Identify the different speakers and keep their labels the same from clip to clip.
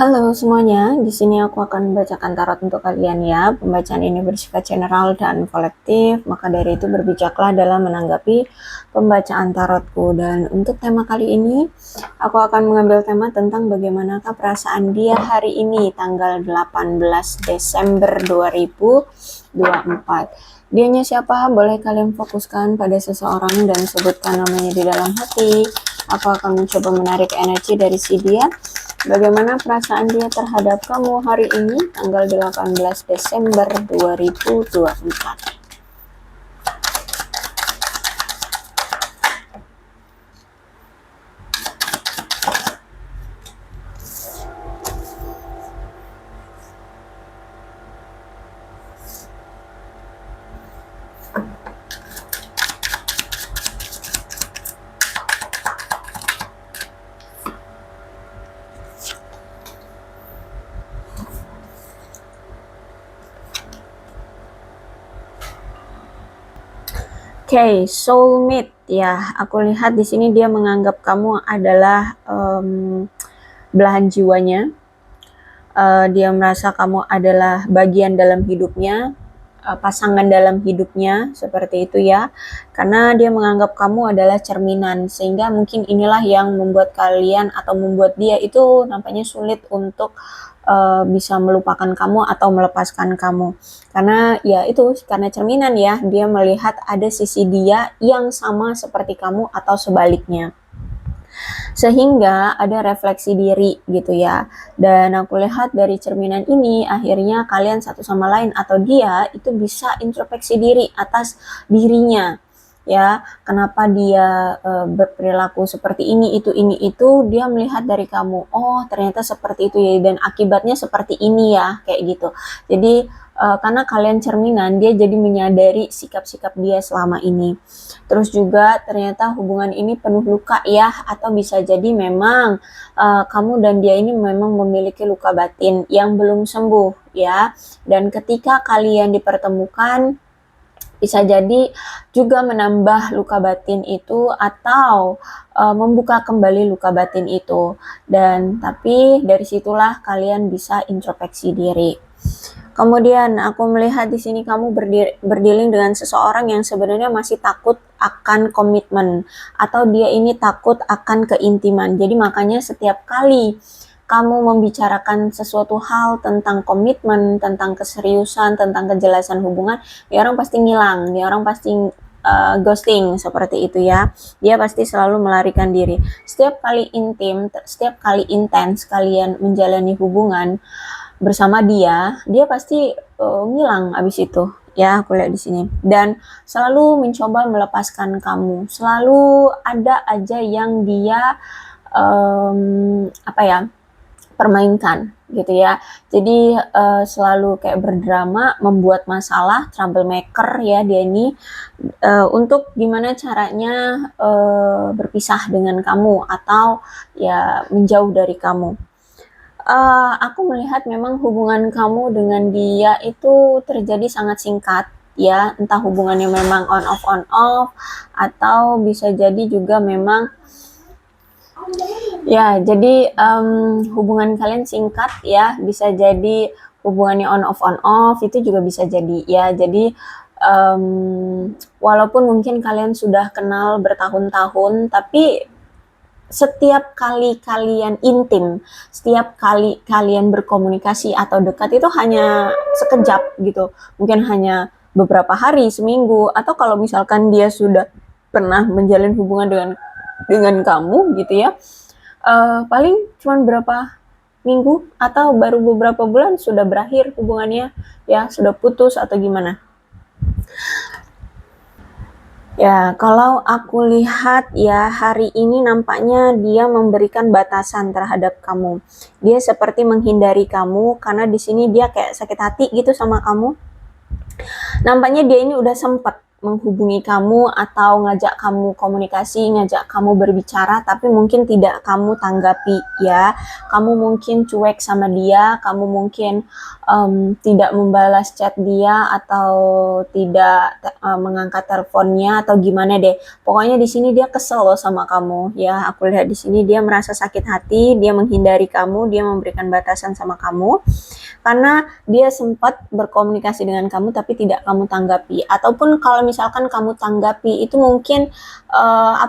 Speaker 1: Halo semuanya, di sini aku akan membacakan tarot untuk kalian ya. Pembacaan ini bersifat general dan kolektif, maka dari itu berbijaklah dalam menanggapi pembacaan tarotku. Dan untuk tema kali ini, aku akan mengambil tema tentang bagaimanakah perasaan dia hari ini, tanggal 18 Desember 2024. Dianya siapa? Boleh kalian fokuskan pada seseorang dan sebutkan namanya di dalam hati. Aku akan mencoba menarik energi dari si dia. Bagaimana perasaan dia terhadap kamu hari ini, tanggal 18 Desember 2024. Oke, soulmate ya. Aku lihat di sini dia menganggap kamu adalah belahan jiwanya. Dia merasa kamu adalah bagian dalam hidupnya, pasangan dalam hidupnya, seperti itu ya. Karena dia menganggap kamu adalah cerminan, sehingga mungkin inilah yang membuat kalian atau membuat dia itu nampaknya sulit untuk bisa melupakan kamu atau melepaskan kamu. Karena ya itu, karena cerminan ya, dia melihat ada sisi dia yang sama seperti kamu atau sebaliknya. Sehingga ada refleksi diri gitu ya. Dan aku lihat dari cerminan ini akhirnya kalian satu sama lain atau dia itu bisa introspeksi diri atas dirinya. Ya, kenapa dia berperilaku seperti ini itu dia melihat dari kamu. Oh, ternyata seperti itu ya, dan akibatnya seperti ini ya, kayak gitu. Jadi karena kalian cerminan, dia jadi menyadari sikap-sikap dia selama ini. Terus juga ternyata hubungan ini penuh luka ya, atau bisa jadi memang kamu dan dia ini memang memiliki luka batin yang belum sembuh ya. Dan ketika kalian dipertemukan, bisa jadi juga menambah luka batin itu atau membuka kembali luka batin itu. Dan tapi dari situlah kalian bisa introspeksi diri. Kemudian aku melihat di sini kamu berdealing dengan seseorang yang sebenarnya masih takut akan komitmen, atau dia ini takut akan keintiman. Jadi makanya setiap kali kamu membicarakan sesuatu hal tentang komitmen, tentang keseriusan, tentang kejelasan hubungan, dia orang pasti ngilang, dia orang pasti ghosting, seperti itu ya. Dia pasti selalu melarikan diri. Setiap kali intim, setiap kali intens kalian menjalani hubungan bersama dia, dia pasti ngilang abis itu. Ya, aku lihat di sini. Dan selalu mencoba melepaskan kamu. Selalu ada aja yang dia apa ya, permainkan gitu ya. Jadi selalu kayak berdrama, membuat masalah, troublemaker ya dia ini, untuk gimana caranya berpisah dengan kamu atau ya menjauh dari kamu. Aku melihat memang hubungan kamu dengan dia itu terjadi sangat singkat ya, entah hubungannya memang on off atau bisa jadi juga memang ya, jadi hubungan kalian singkat ya, bisa jadi hubungannya on off itu juga bisa jadi ya. Jadi walaupun mungkin kalian sudah kenal bertahun-tahun, tapi setiap kali kalian intim, setiap kali kalian berkomunikasi atau dekat itu hanya sekejap gitu. Mungkin hanya beberapa hari, seminggu, atau kalau misalkan dia sudah pernah menjalin hubungan dengan kamu gitu ya, paling cuma berapa minggu atau baru beberapa bulan sudah berakhir hubungannya ya, sudah putus atau gimana. Ya, kalau aku lihat ya hari ini nampaknya dia memberikan batasan terhadap kamu. Dia seperti menghindari kamu karena di sini dia kayak sakit hati gitu sama kamu. Nampaknya dia ini udah sempet menghubungi kamu atau ngajak kamu komunikasi, ngajak kamu berbicara, tapi mungkin tidak kamu tanggapi ya. Kamu mungkin cuek sama dia, kamu mungkin tidak membalas chat dia atau tidak mengangkat teleponnya atau gimana deh. Pokoknya di sini dia kesel loh sama kamu ya. Aku lihat di sini dia merasa sakit hati, dia menghindari kamu, dia memberikan batasan sama kamu karena dia sempat berkomunikasi dengan kamu tapi tidak kamu tanggapi, ataupun kalau misalkan kamu tanggapi itu mungkin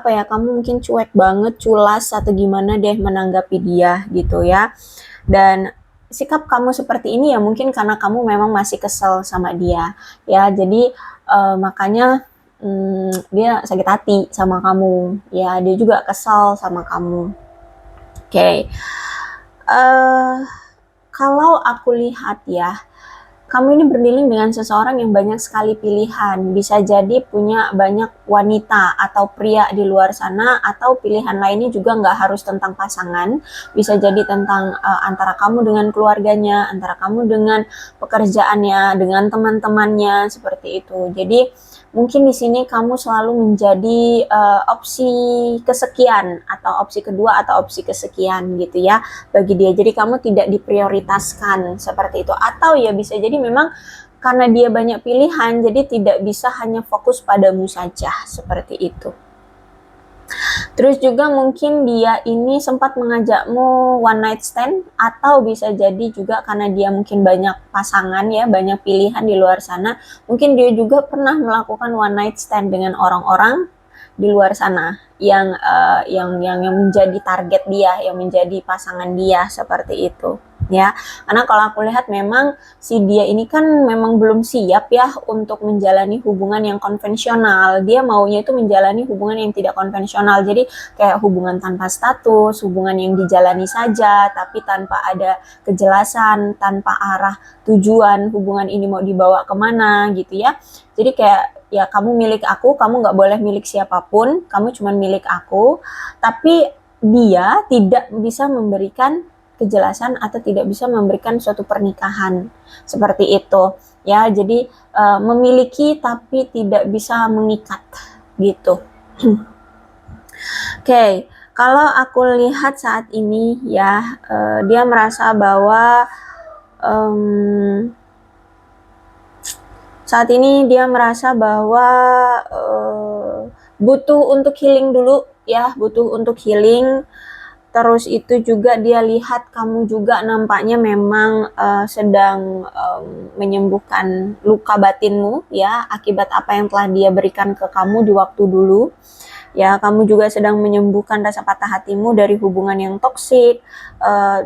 Speaker 1: kamu mungkin cuek banget, culas atau gimana deh menanggapi dia gitu ya. Dan sikap kamu seperti ini ya mungkin karena kamu memang masih kesel sama dia ya, jadi makanya dia sakit hati sama kamu ya, dia juga kesal sama kamu. Oke. Kalau aku lihat ya, kamu ini berdilin dengan seseorang yang banyak sekali pilihan. Bisa jadi punya banyak wanita atau pria di luar sana, atau pilihan lainnya juga nggak harus tentang pasangan. Bisa jadi tentang antara kamu dengan keluarganya, antara kamu dengan pekerjaannya, dengan teman-temannya, seperti itu. Jadi mungkin di sini kamu selalu menjadi opsi kesekian atau opsi kedua atau opsi kesekian gitu ya bagi dia. Jadi kamu tidak diprioritaskan seperti itu. Atau ya bisa jadi memang karena dia banyak pilihan, jadi tidak bisa hanya fokus padamu saja, seperti itu. Terus juga mungkin dia ini sempat mengajakmu one night stand, atau bisa jadi juga karena dia mungkin banyak pasangan ya, banyak pilihan di luar sana, mungkin dia juga pernah melakukan one night stand dengan orang-orang di luar sana yang menjadi target dia, yang menjadi pasangan dia, seperti itu ya. Karena kalau aku lihat memang si dia ini kan memang belum siap ya untuk menjalani hubungan yang konvensional. Dia maunya itu menjalani hubungan yang tidak konvensional. Jadi kayak hubungan tanpa status, hubungan yang dijalani saja tapi tanpa ada kejelasan, tanpa arah tujuan hubungan ini mau dibawa kemana gitu ya. Jadi kayak ya kamu milik aku, kamu nggak boleh milik siapapun, kamu cuma milik aku. Tapi dia tidak bisa memberikan kejelasan atau tidak bisa memberikan suatu pernikahan seperti itu ya. Jadi memiliki tapi tidak bisa mengikat gitu. Oke, kalau aku lihat saat ini ya, dia merasa bahwa saat ini dia merasa bahwa butuh untuk healing dulu ya, butuh untuk healing. Terus itu juga dia lihat kamu juga nampaknya memang sedang menyembuhkan luka batinmu ya, akibat apa yang telah dia berikan ke kamu di waktu dulu. Ya, kamu juga sedang menyembuhkan rasa patah hatimu dari hubungan yang toksik.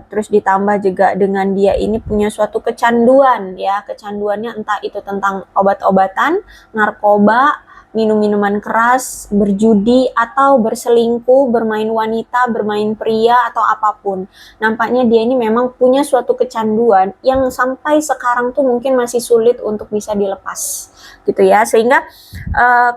Speaker 1: Terus ditambah juga dengan dia ini punya suatu kecanduan ya, kecanduannya entah itu tentang obat-obatan, narkoba, minum-minuman keras, berjudi, atau berselingkuh, bermain wanita, bermain pria, atau apapun. Nampaknya dia ini memang punya suatu kecanduan yang sampai sekarang tuh mungkin masih sulit untuk bisa dilepas gitu ya. Sehingga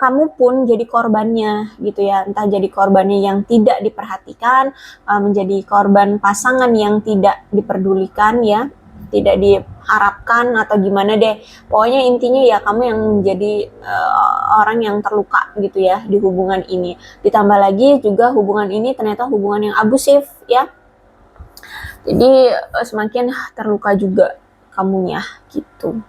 Speaker 1: kamu pun jadi korbannya gitu ya. Entah jadi korbannya yang tidak diperhatikan, menjadi korban pasangan yang tidak diperdulikan ya, tidak diharapkan atau gimana deh. Pokoknya intinya ya kamu yang menjadi orang yang terluka gitu ya di hubungan ini. Ditambah lagi juga hubungan ini ternyata hubungan yang abusif ya. Jadi semakin terluka juga kamunya gitu.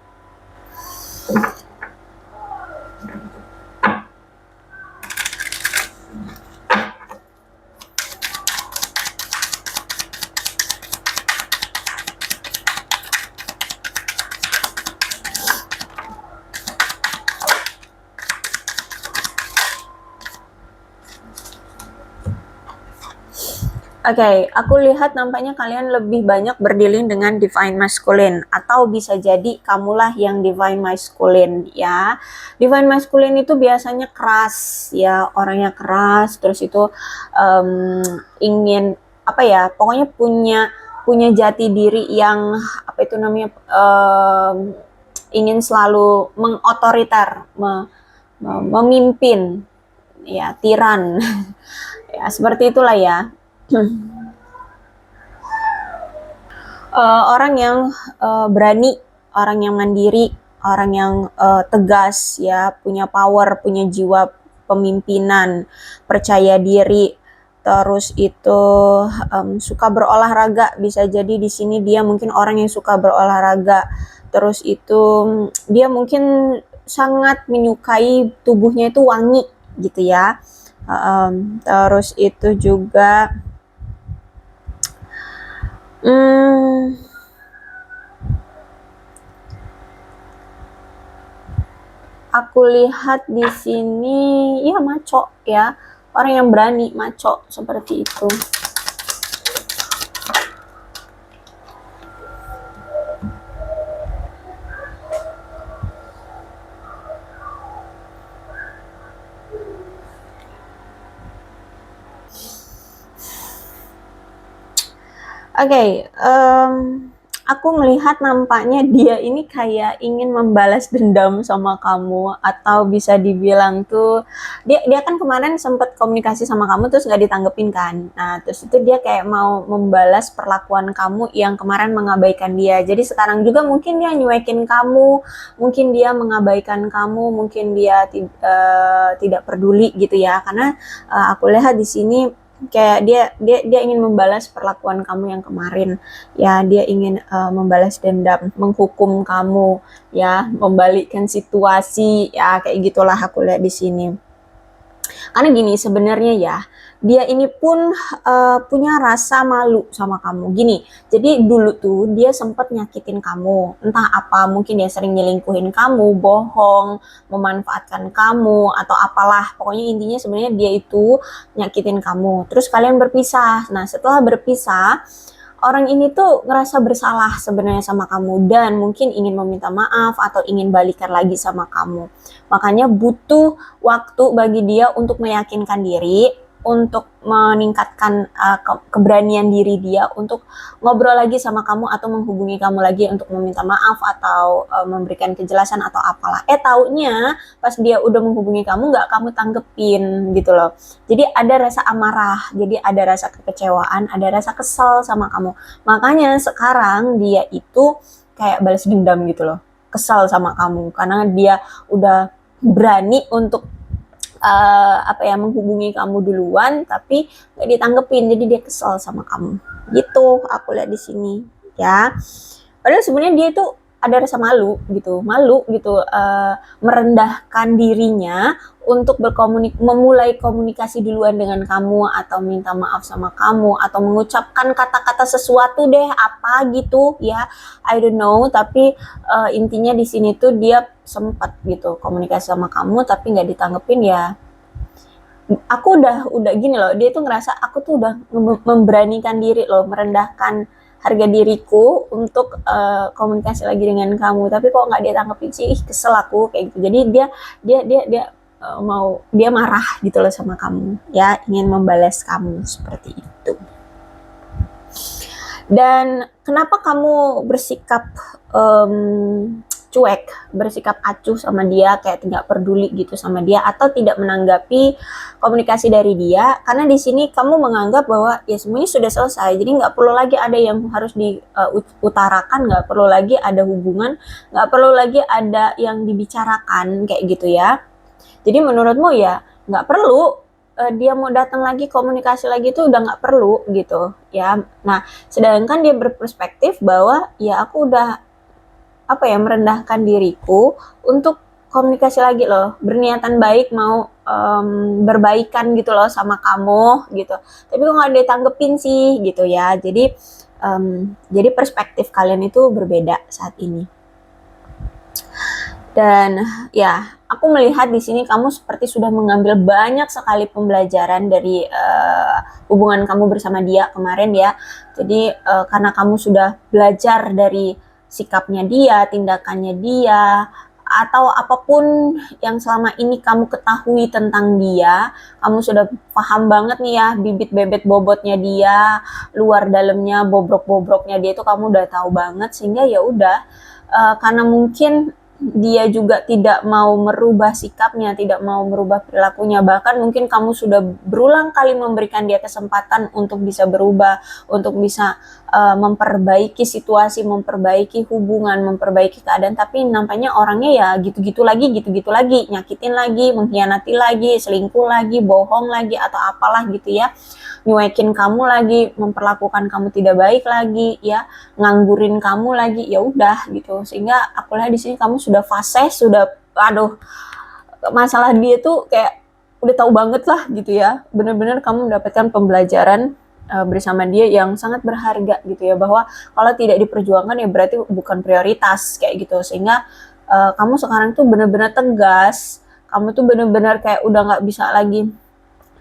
Speaker 1: Oke, aku lihat nampaknya kalian lebih banyak berdealing dengan divine masculine, atau bisa jadi kamulah yang divine masculine ya. Divine masculine itu biasanya keras ya, orangnya keras, terus itu ingin apa ya, pokoknya punya jati diri yang apa itu namanya, ingin selalu mengotoriter, memimpin ya, tiran ya, seperti itulah ya. Orang yang berani, orang yang mandiri, orang yang tegas ya, punya power, punya jiwa pemimpinan, percaya diri. Terus itu suka berolahraga, bisa jadi di sini dia mungkin orang yang suka berolahraga. Terus itu dia mungkin sangat menyukai tubuhnya itu wangi gitu ya. Terus itu juga aku lihat di sini ya maco ya, orang yang berani, maco seperti itu. Oke, aku melihat nampaknya dia ini kayak ingin membalas dendam sama kamu, atau bisa dibilang tuh dia kan kemarin sempat komunikasi sama kamu terus nggak ditanggepin kan. Nah, terus itu dia kayak mau membalas perlakuan kamu yang kemarin mengabaikan dia. Jadi sekarang juga mungkin dia nyuekin kamu, mungkin dia mengabaikan kamu, mungkin dia tidak peduli gitu ya. Karena aku lihat di sini kayak dia ingin membalas perlakuan kamu yang kemarin ya, dia ingin membalas dendam, menghukum kamu ya, membalikkan situasi ya, kayak gitulah aku lihat di sini. Karena gini sebenarnya ya, dia ini pun punya rasa malu sama kamu. Gini, jadi dulu tuh dia sempat nyakitin kamu, entah apa, mungkin dia sering nyelingkuhin kamu, bohong, memanfaatkan kamu, atau apalah. Pokoknya intinya sebenarnya dia itu nyakitin kamu. Terus kalian berpisah. Nah, setelah berpisah, orang ini tuh ngerasa bersalah sebenarnya sama kamu dan mungkin ingin meminta maaf atau ingin balikan lagi sama kamu. Makanya butuh waktu bagi dia untuk meyakinkan diri, untuk meningkatkan keberanian diri dia untuk ngobrol lagi sama kamu atau menghubungi kamu lagi untuk meminta maaf atau memberikan kejelasan atau apalah. Taunya pas dia udah menghubungi kamu nggak kamu tanggepin gitu loh. Jadi ada rasa amarah, jadi ada rasa kekecewaan, ada rasa kesel sama kamu. Makanya sekarang dia itu kayak balas dendam gitu loh, kesal sama kamu karena dia udah berani untuk menghubungi kamu duluan tapi nggak ditanggepin, jadi dia kesel sama kamu gitu. Aku lihat di sini ya, padahal sebenarnya dia itu ada rasa malu gitu, merendahkan dirinya untuk memulai komunikasi duluan dengan kamu atau minta maaf sama kamu atau mengucapkan kata-kata sesuatu deh apa gitu ya, I don't know. Tapi intinya di sini tuh dia sempat gitu komunikasi sama kamu tapi nggak ditanggepin ya. Aku udah gini loh, dia tuh ngerasa aku tuh udah memberanikan diri loh, merendahkan harga diriku untuk komunikasi lagi dengan kamu, tapi kok nggak dia tanggepin sih, kesel aku kayak gitu. Jadi dia marah gitu loh sama kamu ya, ingin membalas kamu seperti itu. Dan kenapa kamu bersikap cuek, bersikap acuh sama dia, kayak tidak peduli gitu sama dia atau tidak menanggapi komunikasi dari dia? Karena di sini kamu menganggap bahwa ya semuanya sudah selesai, jadi nggak perlu lagi ada yang harus diutarakan, nggak perlu lagi ada hubungan, nggak perlu lagi ada yang dibicarakan kayak gitu ya. Jadi menurutmu ya nggak perlu dia mau datang lagi komunikasi lagi tuh udah nggak perlu gitu ya. Nah, sedangkan dia berperspektif bahwa ya aku udah merendahkan diriku untuk komunikasi lagi loh, berniatan baik mau berbaikan gitu loh sama kamu gitu, tapi kok nggak ditanggepin sih gitu ya. Jadi perspektif kalian itu berbeda saat ini. Dan ya, aku melihat di sini kamu seperti sudah mengambil banyak sekali pembelajaran dari hubungan kamu bersama dia kemarin ya. Jadi karena kamu sudah belajar dari sikapnya dia, tindakannya dia, atau apapun yang selama ini kamu ketahui tentang dia, kamu sudah paham banget nih ya, bibit bebet bobotnya dia, luar dalamnya, bobrok-bobroknya dia itu kamu udah tahu banget, sehingga ya udah karena mungkin dia juga tidak mau merubah sikapnya, tidak mau merubah perilakunya. Bahkan mungkin kamu sudah berulang kali memberikan dia kesempatan untuk bisa berubah, untuk bisa memperbaiki situasi, memperbaiki hubungan, memperbaiki keadaan, tapi nampaknya orangnya ya gitu-gitu lagi, nyakitin lagi, mengkhianati lagi, selingkuh lagi, bohong lagi, atau apalah gitu ya. Nyuekin kamu lagi, memperlakukan kamu tidak baik lagi, ya, nganggurin kamu lagi, ya udah gitu. Sehingga aku lihat di sini kamu sudah fase, sudah aduh, masalah dia tuh kayak udah tahu banget lah gitu ya. Bener-bener kamu mendapatkan pembelajaran bersama dia yang sangat berharga gitu ya, bahwa kalau tidak diperjuangkan ya berarti bukan prioritas kayak gitu. Sehingga kamu sekarang tuh bener-bener tegas, kamu tuh bener-bener kayak udah nggak bisa lagi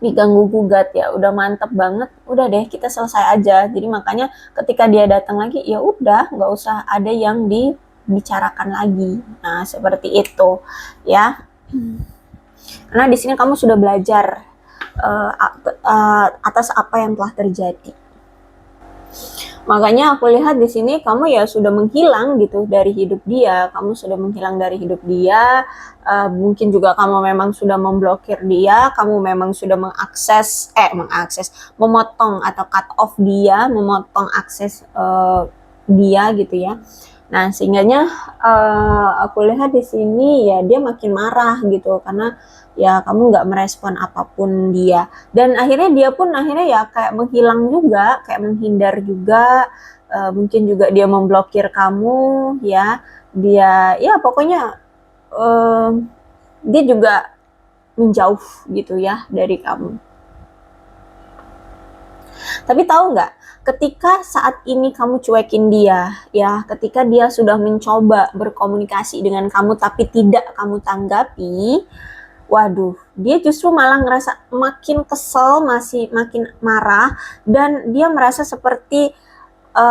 Speaker 1: diganggu gugat ya, udah mantep banget, udah deh kita selesai aja. Jadi makanya ketika dia datang lagi ya udah nggak usah ada yang dibicarakan lagi. Nah seperti itu ya, karena di sini kamu sudah belajar atas apa yang telah terjadi. Makanya aku lihat di sini kamu ya sudah menghilang gitu dari hidup dia, kamu sudah menghilang dari hidup dia, mungkin juga kamu memang sudah memblokir dia, kamu memang sudah memotong atau cut off dia, memotong akses dia gitu ya. Nah, sehingganya aku lihat di sini ya dia makin marah gitu karena ya kamu nggak merespon apapun dia, dan akhirnya dia pun akhirnya ya kayak menghilang juga, kayak menghindar juga, mungkin juga dia memblokir kamu ya, dia ya pokoknya dia juga menjauh gitu ya dari kamu. Tapi tahu nggak, ketika saat ini kamu cuekin dia, ya, ketika dia sudah mencoba berkomunikasi dengan kamu tapi tidak kamu tanggapi, waduh, dia justru malah ngerasa makin kesel, masih makin marah, dan dia merasa seperti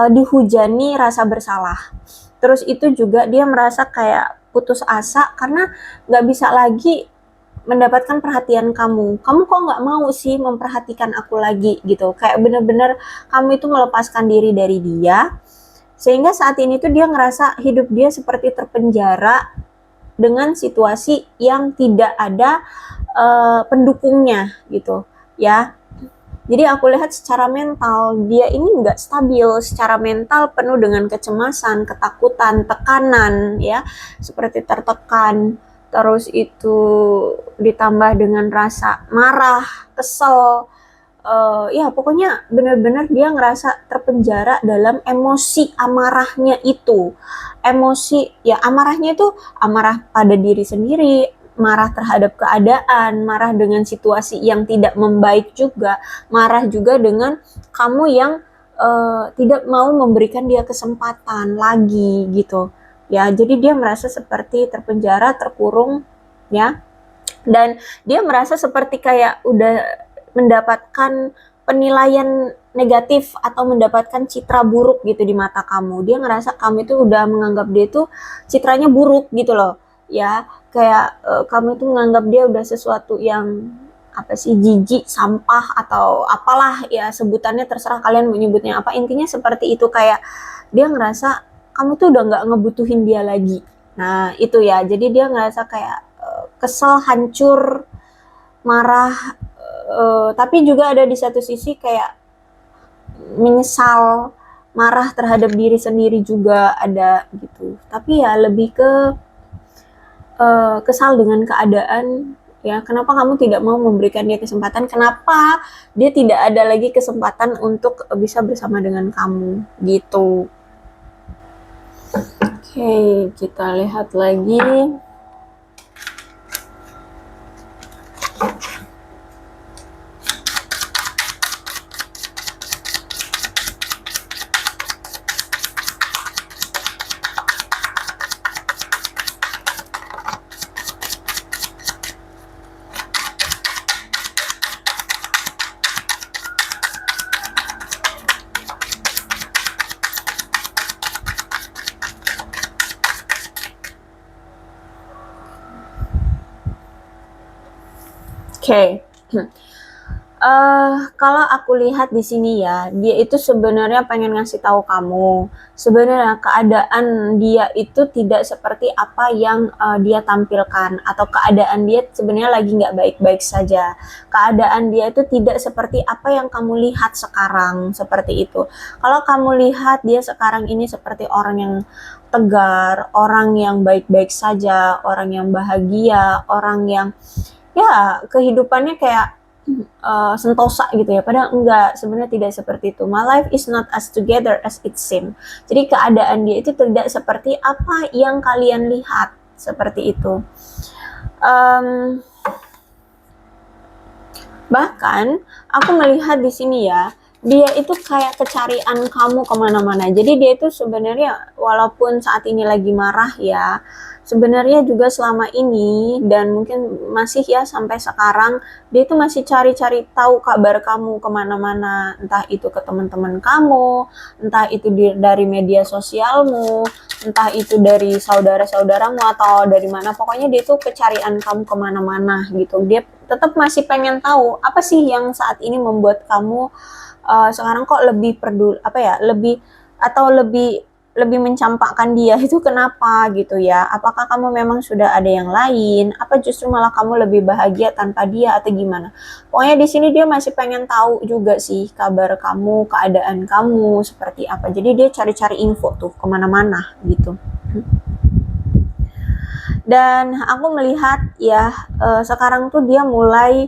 Speaker 1: dihujani rasa bersalah. Terus itu juga dia merasa kayak putus asa karena nggak bisa lagi mendapatkan perhatian kamu. Kamu kok nggak mau sih memperhatikan aku lagi gitu. Kayak bener-bener kamu itu melepaskan diri dari dia. Sehingga saat ini tuh dia ngerasa hidup dia seperti terpenjara dengan situasi yang tidak ada pendukungnya gitu ya. Jadi aku lihat secara mental dia ini nggak stabil, secara mental penuh dengan kecemasan, ketakutan, tekanan ya, seperti tertekan. Terus itu ditambah dengan rasa marah, kesel, ya pokoknya benar-benar dia ngerasa terpenjara dalam emosi amarahnya itu. Emosi ya amarahnya itu amarah pada diri sendiri, marah terhadap keadaan, marah dengan situasi yang tidak membaik juga, marah juga dengan kamu yang tidak mau memberikan dia kesempatan lagi gitu. Ya, jadi dia merasa seperti terpenjara, terkurung ya. Dan dia merasa seperti kayak udah mendapatkan penilaian negatif atau mendapatkan citra buruk gitu di mata kamu. Dia ngerasa kamu itu udah menganggap dia itu citranya buruk gitu loh. Ya, kayak kamu itu menganggap dia udah sesuatu yang apa sih, jijik, sampah atau apalah ya sebutannya, terserah kalian menyebutnya apa. Intinya seperti itu, kayak dia ngerasa kamu tuh udah nggak ngebutuhin dia lagi. Nah, itu ya. Jadi dia ngerasa kayak kesel, hancur, marah, tapi juga ada di satu sisi kayak menyesal, marah terhadap diri sendiri juga ada gitu. Tapi ya lebih ke kesal dengan keadaan ya, kenapa kamu tidak mau memberikan dia kesempatan, kenapa dia tidak ada lagi kesempatan untuk bisa bersama dengan kamu gitu. Oke, kita lihat lagi. Oke. Kalau aku lihat di sini ya, dia itu sebenarnya pengen ngasih tahu kamu, sebenarnya keadaan dia itu tidak seperti apa yang dia tampilkan, atau keadaan dia sebenarnya lagi nggak baik-baik saja. Keadaan dia itu tidak seperti apa yang kamu lihat sekarang, seperti itu. Kalau kamu lihat dia sekarang ini seperti orang yang tegar, orang yang baik-baik saja, orang yang bahagia, orang yang ya kehidupannya kayak sentosa gitu ya, padahal enggak, sebenarnya tidak seperti itu. My life is not as together as it seems. Jadi keadaan dia itu tidak seperti apa yang kalian lihat, seperti itu. um, Bahkan aku melihat di sini ya, dia itu kayak kecarian kamu kemana-mana. Jadi dia itu sebenarnya walaupun saat ini lagi marah ya, sebenarnya juga selama ini dan mungkin masih ya sampai sekarang, dia itu masih cari-cari tahu kabar kamu kemana-mana. Entah itu ke teman-teman kamu, entah itu dari media sosialmu, entah itu dari saudara-saudaramu atau dari mana. Pokoknya dia itu kecarian kamu kemana-mana gitu. Dia tetap masih pengen tahu apa sih yang saat ini membuat kamu sekarang kok lebih peduli, apa ya, lebih atau lebih lebih mencampakkan dia itu kenapa gitu ya? Apakah kamu memang sudah ada yang lain? Apa justru malah kamu lebih bahagia tanpa dia atau gimana? Pokoknya di sini dia masih pengen tahu juga sih kabar kamu, keadaan kamu seperti apa. Jadi dia cari-cari info tuh kemana-mana gitu. Dan aku melihat ya sekarang tuh dia mulai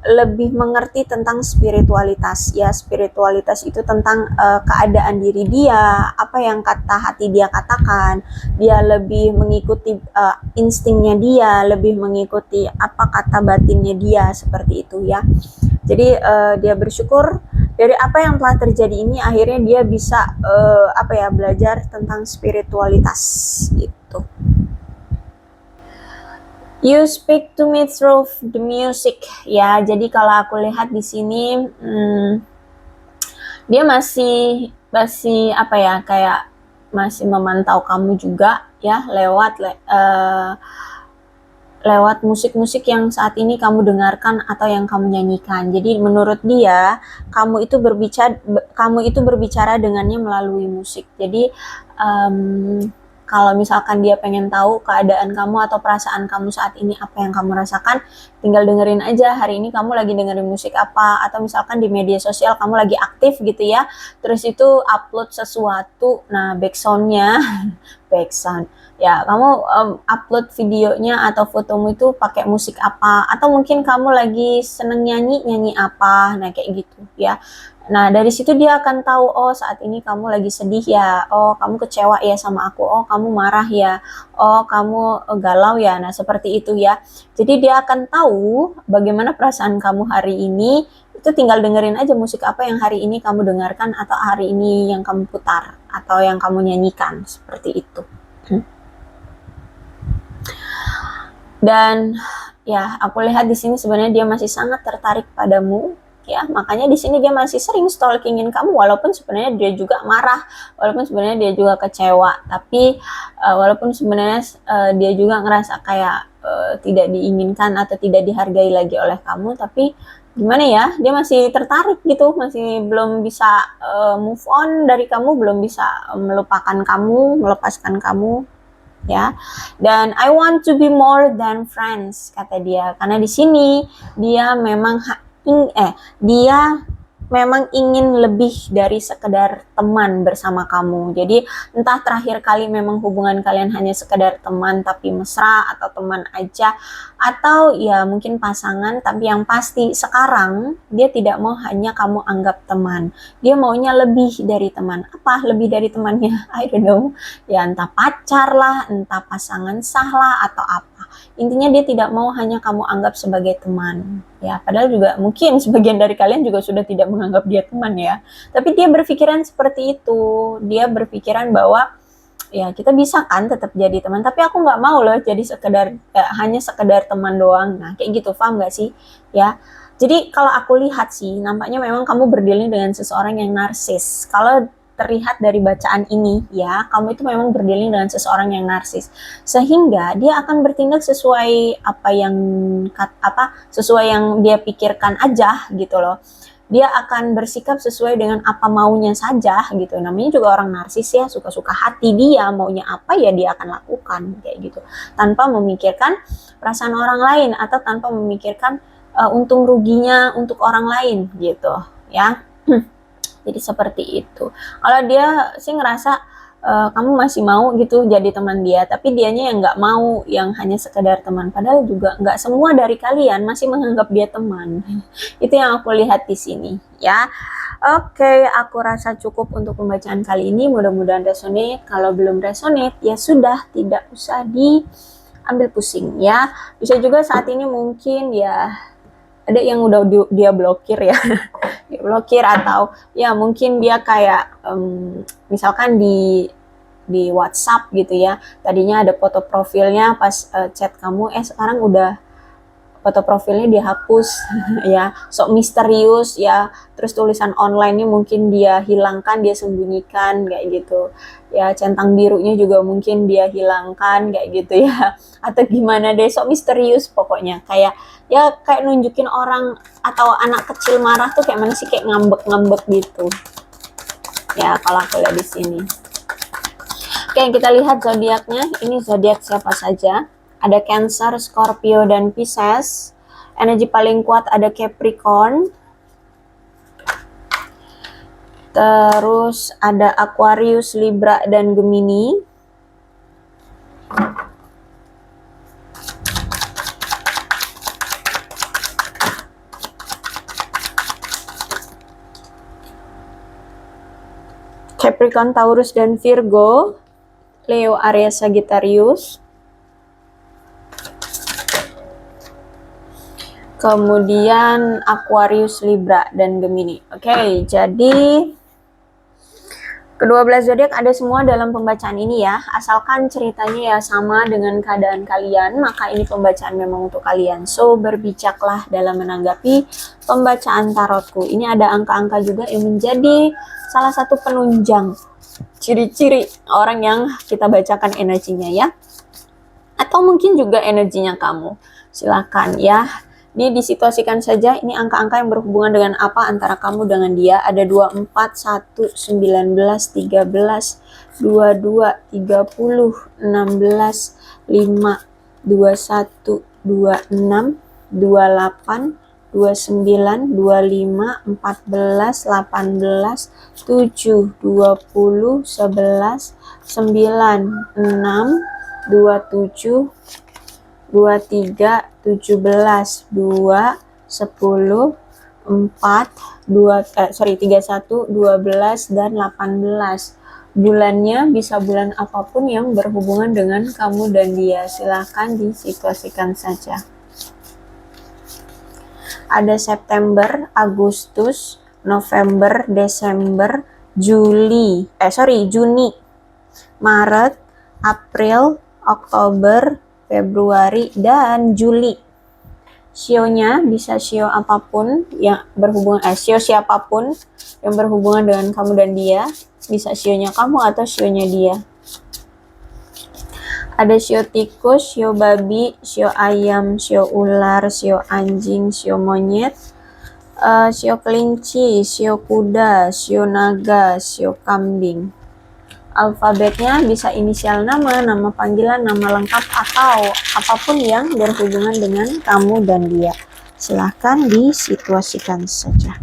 Speaker 1: lebih mengerti tentang spiritualitas. Ya, spiritualitas itu tentang keadaan diri dia, apa yang kata hati dia katakan. Dia lebih mengikuti instingnya dia, lebih mengikuti apa kata batinnya dia, seperti itu ya. Jadi dia bersyukur dari apa yang telah terjadi ini, akhirnya dia bisa apa ya, belajar tentang spiritualitas gitu. You speak to me through the music, ya. Jadi kalau aku lihat di sini, dia masih apa ya, kayak masih memantau kamu juga ya, lewat musik-musik yang saat ini kamu dengarkan atau yang kamu nyanyikan. Jadi menurut dia, kamu itu berbicara dengannya melalui musik. Jadi kalau misalkan dia pengen tahu keadaan kamu atau perasaan kamu saat ini, apa yang kamu rasakan, tinggal dengerin aja hari ini kamu lagi dengerin musik apa, atau misalkan di media sosial kamu lagi aktif gitu ya, terus itu upload sesuatu, nah backsoundnya backsound ya, kamu upload videonya atau fotomu itu pakai musik apa, atau mungkin kamu lagi seneng nyanyi apa, nah kayak gitu ya. Nah, dari situ dia akan tahu, oh saat ini kamu lagi sedih ya, oh kamu kecewa ya sama aku, oh kamu marah ya, oh kamu galau ya. Nah, seperti itu ya. Jadi dia akan tahu bagaimana perasaan kamu hari ini, itu tinggal dengerin aja musik apa yang hari ini kamu dengarkan, atau hari ini yang kamu putar, atau yang kamu nyanyikan, seperti itu. Dan ya, aku lihat di sini sebenarnya dia masih sangat tertarik padamu. Ya, makanya di sini dia masih sering stalkingin kamu, walaupun sebenarnya dia juga marah, walaupun sebenarnya dia juga kecewa, tapi walaupun sebenarnya dia juga ngerasa kayak tidak diinginkan atau tidak dihargai lagi oleh kamu, tapi gimana ya, dia masih tertarik gitu, masih belum bisa move on dari kamu, belum bisa melupakan kamu, melepaskan kamu ya. Dan I want to be more than friends, kata dia, karena di sini dia memang dia memang ingin lebih dari sekedar teman bersama kamu. Jadi entah terakhir kali memang hubungan kalian hanya sekedar teman tapi mesra, atau teman aja, atau ya mungkin pasangan, tapi yang pasti sekarang dia tidak mau hanya kamu anggap teman. Dia maunya lebih dari teman. Apa lebih dari temannya? I don't know. Ya entah pacar lah, entah pasangan sah lah, atau apa. Intinya dia tidak mau hanya kamu anggap sebagai teman. Ya, padahal juga mungkin sebagian dari kalian juga sudah tidak menganggap dia teman ya. Tapi dia berpikiran seperti itu. Dia berpikiran bahwa ya kita bisa kan tetap jadi teman, tapi aku nggak mau loh jadi hanya sekedar teman doang. Nah, kayak gitu, paham nggak sih? Ya. Jadi kalau aku lihat sih, nampaknya memang kamu berdealing dengan seseorang yang narsis. Kalau terlihat dari bacaan ini ya, kamu itu memang berdealing dengan seseorang yang narsis, sehingga dia akan bertindak sesuai sesuai yang dia pikirkan aja gitu loh. Dia akan bersikap sesuai dengan apa maunya saja gitu. Namanya juga orang narsis ya, suka-suka hati dia, maunya apa ya dia akan lakukan kayak gitu, tanpa memikirkan perasaan orang lain atau tanpa memikirkan untung ruginya untuk orang lain gitu ya. Jadi seperti itu. Kalau dia sih ngerasa kamu masih mau gitu jadi teman dia, tapi dianya yang nggak mau, yang hanya sekedar teman, padahal juga nggak semua dari kalian masih menganggap dia teman. Itu yang aku lihat di sini ya. Oke, aku rasa cukup untuk pembacaan kali ini, mudah-mudahan resonate. Kalau belum resonate ya sudah, tidak usah diambil pusing ya. Bisa juga saat ini mungkin ya ada yang udah dia blokir ya. Dia blokir, atau ya mungkin dia kayak misalkan di WhatsApp gitu ya, tadinya ada foto profilnya pas chat kamu, sekarang udah foto profilnya dihapus ya, sok misterius ya, terus tulisan online-nya mungkin dia hilangkan, dia sembunyikan kayak gitu ya, centang birunya juga mungkin dia hilangkan kayak gitu ya, atau gimana deh, sok misterius pokoknya, kayak ya kayak nunjukin orang atau anak kecil marah tuh kayak mana sih, kayak ngambek-ngambek gitu ya kalau aku lihat di sini. Oke, kita lihat zodiaknya. Ini zodiak siapa saja? Ada Cancer, Scorpio, dan Pisces. Energi paling kuat ada Capricorn. Terus ada Aquarius, Libra, dan Gemini. Capricorn, Taurus, dan Virgo. Leo, Aries, Sagittarius. Kemudian Aquarius, Libra, dan Gemini. Oke, jadi ke-12 zodiak ada semua dalam pembacaan ini ya. Asalkan ceritanya ya sama dengan keadaan kalian, maka ini pembacaan memang untuk kalian. So, berbijaklah dalam menanggapi pembacaan tarotku. Ini ada angka-angka juga yang menjadi salah satu penunjang ciri-ciri orang yang kita bacakan energinya ya. Atau mungkin juga energinya kamu. Silakan ya. Ini disituasikan saja, ini angka-angka yang berhubungan dengan apa antara kamu dengan dia. Ada 24, 1, 19, 13, 22, 30, 16, 5, 21, 26, 28, 29, 25, 14, 18, 7, 20, 11, 9, 6, 27, 23, 17, 2, 10, 4, 31, 12, dan 18. Bulannya bisa bulan apapun yang berhubungan dengan kamu dan dia. Silahkan disituasikan saja. Ada September, Agustus, November, Desember, Juni, Maret, April, Oktober, Februari, dan Juli. Shio-nya bisa shio apapun yang berhubungan, shio siapapun yang berhubungan dengan kamu dan dia. Bisa shio-nya kamu atau shio-nya dia. Ada shio tikus, shio babi, shio ayam, shio ular, shio anjing, shio monyet, shio kelinci, shio kuda, shio naga, shio kambing. Alfabetnya bisa inisial nama, nama panggilan, nama lengkap, atau apapun yang berhubungan dengan kamu dan dia. Silahkan disituasikan saja.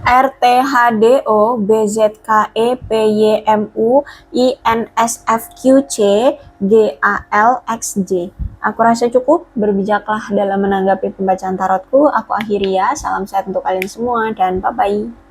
Speaker 1: RTHDO BZKE PYMU INSFQC GALXJ. Aku rasa cukup, berbijaklah dalam menanggapi pembacaan tarotku. Aku akhiri ya, salam sehat untuk kalian semua dan bye-bye.